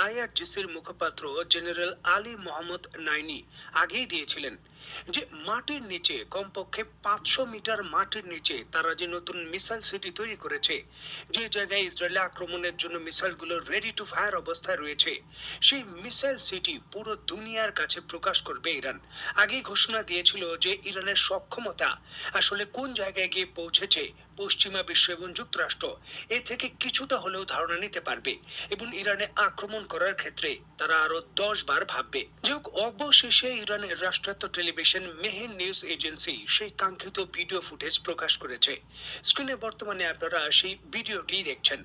আইআরজিসির মুখপাত্র জেনারেল আলী মোহাম্মদ নাইনি আগেই দিয়েছিলেন যে মাটির নিচে কমপক্ষে 500 মিটার মাটির নিচে তারা যে নতুন মিসাইল সিটি তৈরি করেছে, যে জায়গায় ইসরায়েলে আক্রমণের জন্য মিসাইলগুলো রেডি টু ফায়ার অবস্থায় রয়েছে, সেই মিসাইল সিটি পুরো দুনিয়ার কাছে প্রকাশ করবে ইরান। আগেই ঘোষণা দিয়েছিল যে ইরানের সক্ষমতা আসলে কোন জায়গায় গিয়ে পৌঁছেছে পশ্চিমা বিশ্ব এবং যুক্তরাষ্ট্র এ থেকে কিছুটা হলেও ধারণা নিতে পারবে এবং ইরানে আক্রমণ করার ক্ষেত্রে তারা আরো 10 বার ভাববে। যে হোক, অবশেষে ইরানের রাষ্ট্রায়ত্ত টেলিভিশন মেহের নিউজ এজেন্সি সেই কাঙ্ক্ষিত ভিডিও ফুটেজ প্রকাশ করেছে। স্ক্রিনে বর্তমানে আপনারা সেই ভিডিওটি দেখছেন।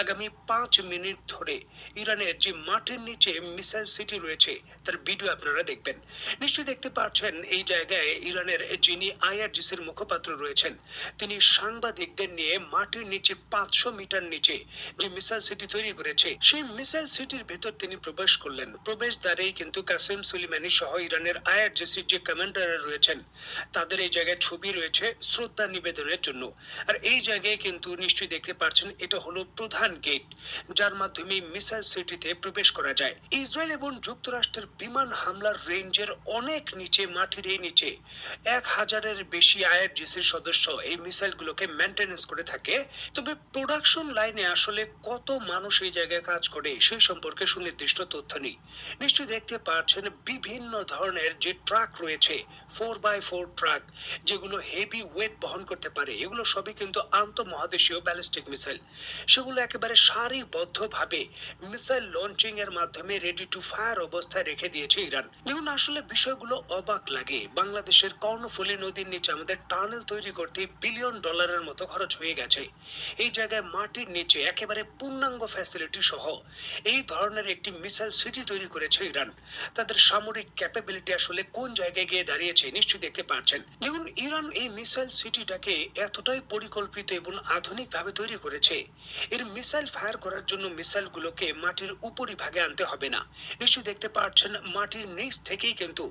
আগামী 5 মিনিট ধরে ইরানের যে মাটির নিচে মিসাইল সিটি রয়েছে তার ভিডিও আপনারা দেখবেন। নিশ্চয়ই দেখতে পাচ্ছেন এই জায়গায় ইরানের যিনি আইআরজিসির মুখপাত্র রয়েছেন তিনি সাংবাদিকদের নিয়ে মাটির নিচে 500 মিটার নিচে যে মিসাইল সিটি তৈরি করেছে সেই মিসাইল সিটির ভেতর তিনি প্রবেশ করলেন। প্রবেশ দ্বারেই কিন্তু কাসেম সুলেমানি সহ ইরানের আইআরজিসির যে কমান্ডাররা রয়েছেন তাদের এই জায়গায় ছবি রয়েছে শ্রদ্ধা নিবেদনের জন্য। আর এই জায়গায় কিন্তু নিশ্চয়ই দেখতে পাচ্ছেন এটা হলো প্রধান গেট যার মাধ্যমে মিসাইল সিটিতে প্রবেশ করা যায়। ইসরায়েল এবং যুক্তরাষ্ট্রের বিমান হামলার রেঞ্জের অনেক নিচে, মাটির এই নিচে 1000-এর বেশি আইআরজিসির সদস্য এই মিসাইলগুলোকে মেনটেনেন্স করে থাকে। তবে প্রোডাকশন লাইনে আসলে কত মানুষ এই জায়গায় কাজ করে সেই সম্পর্কে সুনির্দিষ্ট তথ্য নেই। নিশ্চয়ই দেখতে পাচ্ছেন বিভিন্ন ধরনের যে ট্রাক রয়েছে, 4x4 ট্রাক, যেগুলো হেভি ওয়েট বহন করতে পারে, এগুলো সবই কিন্তু আন্তঃমহাদেশীয় ব্যালিস্টিক মিসাইল। সেগুলো একেবারে সারিবদ্ধভাবে মিসাইল লঞ্চিং এর মাধ্যমে রেডি টু ফায়ার অবস্থায় রেখে দিয়েছে ইরান। যেমন আসলে বিষয়গুলো অবাক লাগে। বাংলাদেশের কর্ণফুলী নদীর নিচে আমাদের টানেল তৈরি করতে বিলিয়ন ডলারের মতো খরচ হয়ে গেছে। এই জায়গায় মাটির নিচে একেবারে পূর্ণাঙ্গ ফ্যাসিলিটি সহ এই ধরনের একটি মিসাইল সিটি তৈরি করেছে ইরান। তাদের সামরিক ক্যাপাবিলিটি আসলে কোন জায়গায় গিয়ে দাঁড়িয়েছে নিশ্চয়ই দেখতে পাচ্ছেন। যেমন ইরান এই মিসাইল সিটিটাকে এতটাই পরিকল্পিত এবং আধুনিকভাবে তৈরি করেছে, এর মিসাইল ফায়ার করার জন্য মিসাইলগুলোকে মাটির উপরিভাগে আনতে হবে না। নিশ্চয়ই দেখতে পাচ্ছেন মাটির নিচ থেকেই কিন্তু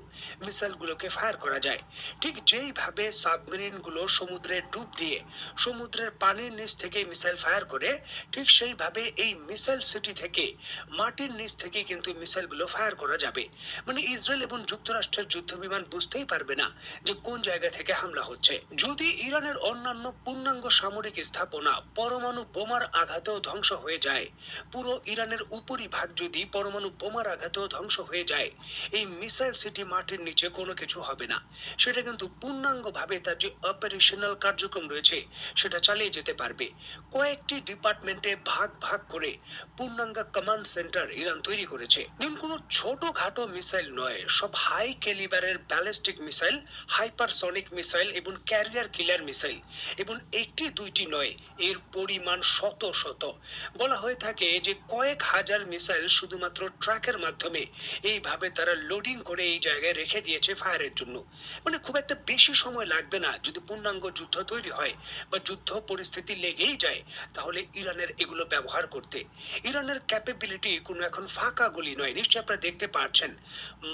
মিসাইলগুলোকে ফায়ার করা যায়। ঠিক যেইভাবে সাবমেরিনগুলো সমুদ্রে ডুব দিয়ে সমুদ্রের পানির নিচ থেকে মিসাইল ফায়ার করে, ঠিক সেইভাবে এই মিসাইল সিটি থেকে মাটির নিচ থেকে কিন্তু মিসাইলগুলো ফায়ার করা যাবে। মানে ইসরায়েল এবং যুক্তরাষ্ট্রের যুদ্ধ বিমান বুঝতেই পারবে না যে কোন জায়গা থেকে হামলা হচ্ছে। যদি ইরানের অন্যান্য পূর্ণাঙ্গ সামরিক স্থাপনা পরমাণু বোমার আঘাতেও ধ্বংস হয়ে যায়, পুরো ইরানের উপরিভাগ যদি পরমাণু বোমার আঘাতেও ধ্বংস হয়ে যায়, এই মিসাইল সিটি মাটির নিচে কোনো কিছু হবে না। সেটা কিন্তু পূর্ণাঙ্গভাবে তার যে অপারেশনাল কার্যক্রম রয়েছে সেটা চালিয়ে যেতে পারবে। কয়েকটি ডিপার্টমেন্টে ভাগ ভাগ করে পূর্ণাঙ্গ কমান্ড সেন্টার ইরান তৈরি করেছে। যেমন কোনো ছোটখাটো মিসাইল নয়, সব হাই ক্যালিবারের ব্যালিস্টিক মিসাইল, হাইপারসনিক মিসাইল এবং ক্যারিয়ার কিলার মিসাইল। এবং একটি দুইটি নয়, এর পরিমাণ শত শত। বলা হয়ে থাকে যে কয়েক হাজার মিসাইল শুধুমাত্র ট্রাকের মাধ্যমে এইভাবে তারা লোডিং করে এই জায়গায় রেখে দিয়েছে ফায়ারের জন্য। মানে খুব একটা বেশি সময় লাগবে না। যদি পূর্ণাঙ্গ যুদ্ধ তৈরি হয় বা যুদ্ধ পরিস্থিতি লেগেই যায় তাহলে ইরানের এগুলো ব্যবহার করতে। ইরানের ক্যাপাবিলিটি কোনো এখন ফাঁকা গুলি নয়। নিশ্চয়ই আপনারা দেখতে পাচ্ছেন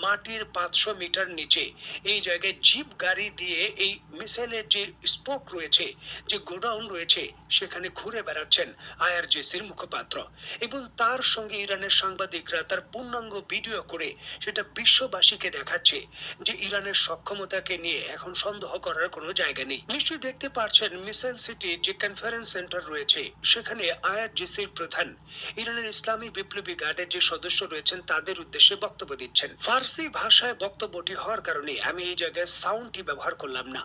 মাটির 500 মিটার নিচে এই জায়গায় জিপ গাড়ি দিয়ে এই মিসাইলের যে স্টক রয়েছে, যে গোডাউন রয়েছে, সেখানে ঘুরে বেড়াচ্ছেন আইআরজিসির মুখপাত্র এবং তার সঙ্গে ইরানের সাংবাদিকরা তার পূর্ণাঙ্গ ভিডিও করে সেটা বিশ্ববাসীকে দেখাচ্ছে যে ইরানের সক্ষমতাকে নিয়ে এখন সন্দেহ করার কোনো জায়গা নেই। নিশ্চয়ই দেখতে পাচ্ছেন মিসাইল সিটি যে কনফারেন্স সেন্টার রয়েছে সেখানে আইআরজিসির প্রধান ইরানের ইসলামী বিপ্লবী গার্ডের যে সদস্য রয়েছেন তাদের উদ্দেশ্যে বক্তব্য দিচ্ছেন। ফার্সি ভাষায় বক্তব্যটি হওয়ার কারণে আমি এই জায়গায় সাউন্ডটি ব্যবহার করলাম না।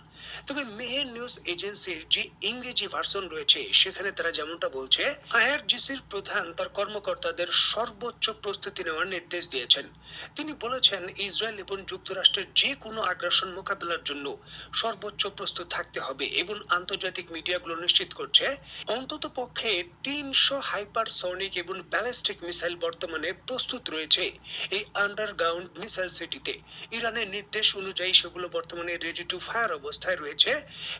তবে মেহের নিউজ এজেন্সির যে ইংরেজি ভার্সন রয়েছে সেখানে তারা যেমনটা বলছে, আইআরজিসির প্রধান তার কর্মকর্তাদের সর্বোচ্চ প্রস্তুতি নেওয়ার নির্দেশ দিয়েছেন। তিনি বলেছেন ইসরায়েল এবং যুক্তরাষ্ট্রের যে কোনো আগ্রাসন মোকাবেলার জন্য সর্বোচ্চ প্রস্তুত থাকতে হবে এবং আন্তর্জাতিক মিডিয়াগুলো নিশ্চিত করছে অন্তত পক্ষে 300 হাইপারসনিক এবং ব্যালিস্টিক মিসাইল বর্তমানে প্রস্তুত রয়েছে এই আন্ডারগ্রাউন্ড মিসাইল সিটিতে। ইরানের নির্দেশ অনুযায়ী সেগুলো বর্তমানে রেডি টু ফায়ার অবস্থায় রয়েছে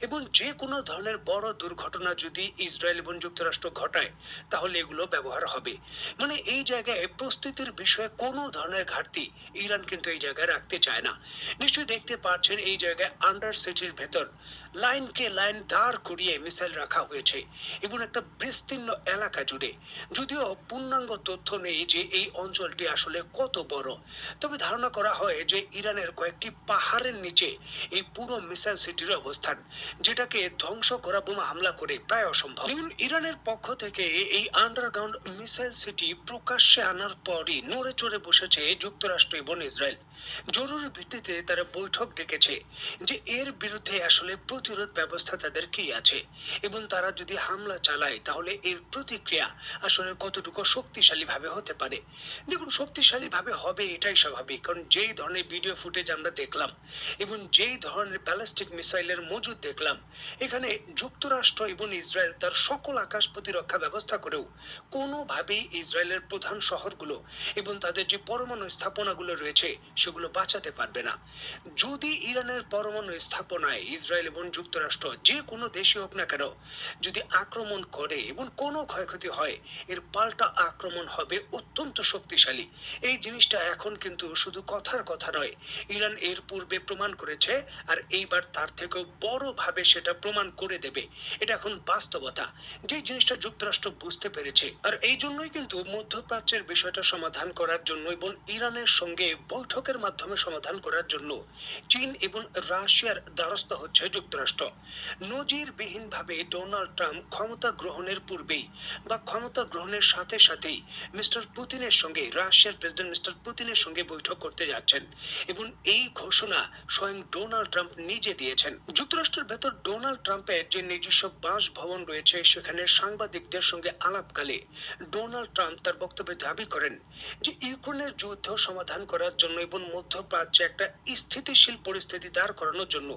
এবং যে কোনো ধরনের বড় দুর্ঘটনা যদি ইসরায়েল এবং যুক্তরাষ্ট্র ঘটায় তাহলে এগুলো ব্যবহার হবে। মানে এই জায়গায় প্রস্তুতির বিষয়ে কোনো ধরনের ঘাটতি ইরান কিন্তু এই জায়গায় রাখতে চায় না। নিশ্চয়ই দেখতে পাচ্ছেন এই জায়গায় আন্ডার সিটির ভেতর লাইনকে লাইন দাঁড় করিয়ে নামিয়ে মিসাইল রাখা হয়েছে এবং একটা বিস্তীর্ণ এলাকা জুড়ে। যদিও পূর্ণাঙ্গ তথ্য নেই যে এই অঞ্চলটি আসলে কত বড়, তবে ধারণা করা হয় যে ইরানের কয়েকটি পাহাড়ের নিচে এই পুরো মিসাইল সিটির অবস্থান, যেটাকে ধ্বংস করা বোমা হামলা করে প্রায় অসম্ভব। দেখুন, ইরানের পক্ষ থেকে এই আন্ডারগ্রাউন্ড মিসাইল সিটি প্রকাশ্যে আনার পরই নড়ে চড়ে বসেছে যুক্তরাষ্ট্র এবং ইসরায়েল। জরুরি ভিত্তিতে তারা বৈঠক ডেকেছে যে এর বিরুদ্ধে আসলে প্রতিরোধ ব্যবস্থা তাদের কি আছে এবং তারা যদি হামলা চালায় তাহলে এর প্রতিক্রিয়া আসলে কতটুকু শক্তিশালী ভাবে হতে পারে। দেখুন, শক্তিশালী ভাবে হবে এটাই স্বাভাবিক, কারণ যেই ধরনের ভিডিও ফুটেজ আমরা দেখলাম এবং যেই ধরনের ব্যালিস্টিক মিসাইলের মজুদ দেখলাম, এখানে যুক্তরাষ্ট্র এবং ইসরায়েল তার সকল আকাশ প্রতিরক্ষা ব্যবস্থা করেও কোনোভাবেই ইসরায়েলের প্রধান শহরগুলো এবং তাদের যে পরমাণু স্থাপনাগুলো রয়েছে সেগুলো বাঁচাতে পারবে না। যদি ইরানের পরমাণু স্থাপনায় ইসরায়েল এবং যুক্তরাষ্ট্র যে কোনো দেশই হোক না কেন যদি আক্রমণ করে এবং কোনো ক্ষয়ক্ষতি হয়, এর পাল্টা আক্রমণ হবে অত্যন্ত শক্তিশালী। এই জিনিসটা এখন কিন্তু শুধু কথার কথা নয়, ইরান এর পূর্বে প্রমাণ করেছে, আর এইবার তার থেকেও বড়ভাবে সেটা প্রমাণ করে দেবে। এটা এখন বাস্তবতা, যে জিনিসটা যুক্তরাষ্ট্র বুঝতে পেরেছে। আর এই জন্যই কিন্তু মধ্যপ্রাচ্যের বিষয়টা সমাধান করার জন্য এবং ইরানের সঙ্গে বৈঠকের মাধ্যমে সমাধান করার জন্য চীন এবং রাশিয়ার দ্বারস্থ হচ্ছে যুক্তরাষ্ট্র। নজিরবিহীনভাবে ডোনাল্ড ট্রাম্প ক্ষমতা গ্রহণের পূর্বেই বা ক্ষমতা গ্রহণের সাথে সাথেই মিস্টার পুতিনের সঙ্গে, রাশিয়ার প্রেসিডেন্ট মিস্টার পুতিনের সঙ্গে বৈঠক করতে যাচ্ছেন এবং এই ঘোষণা স্বয়ং ডোনাল্ড ট্রাম্প নিজে দিয়েছেন। যুক্তরাষ্ট্রের ভেতর ডোনাল্ড ট্রাম্পের যে নিজস্ব বাসভবন রয়েছে, সেখানে সাংবাদিকদের সঙ্গে আলাপকালে ডোনাল্ড ট্রাম্প তার বক্তব্যে দাবি করেন যে ইউক্রেনের যুদ্ধ সমাধান করার জন্য এবং মধ্যপ্রাচ্যে একটা স্থিতিশীল পরিস্থিতি দাঁড় করানোর জন্য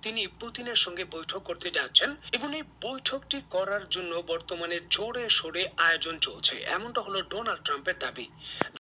তিনি পুতিনের সঙ্গে বৈঠক করতে যাচ্ছেন এবং এই বৈঠকটি করার জন্য বর্তমানে জোরে সোরে আয়োজন চলছে, এমনটা হলো ডোনাল্ড ট্রাম্পের দাবি।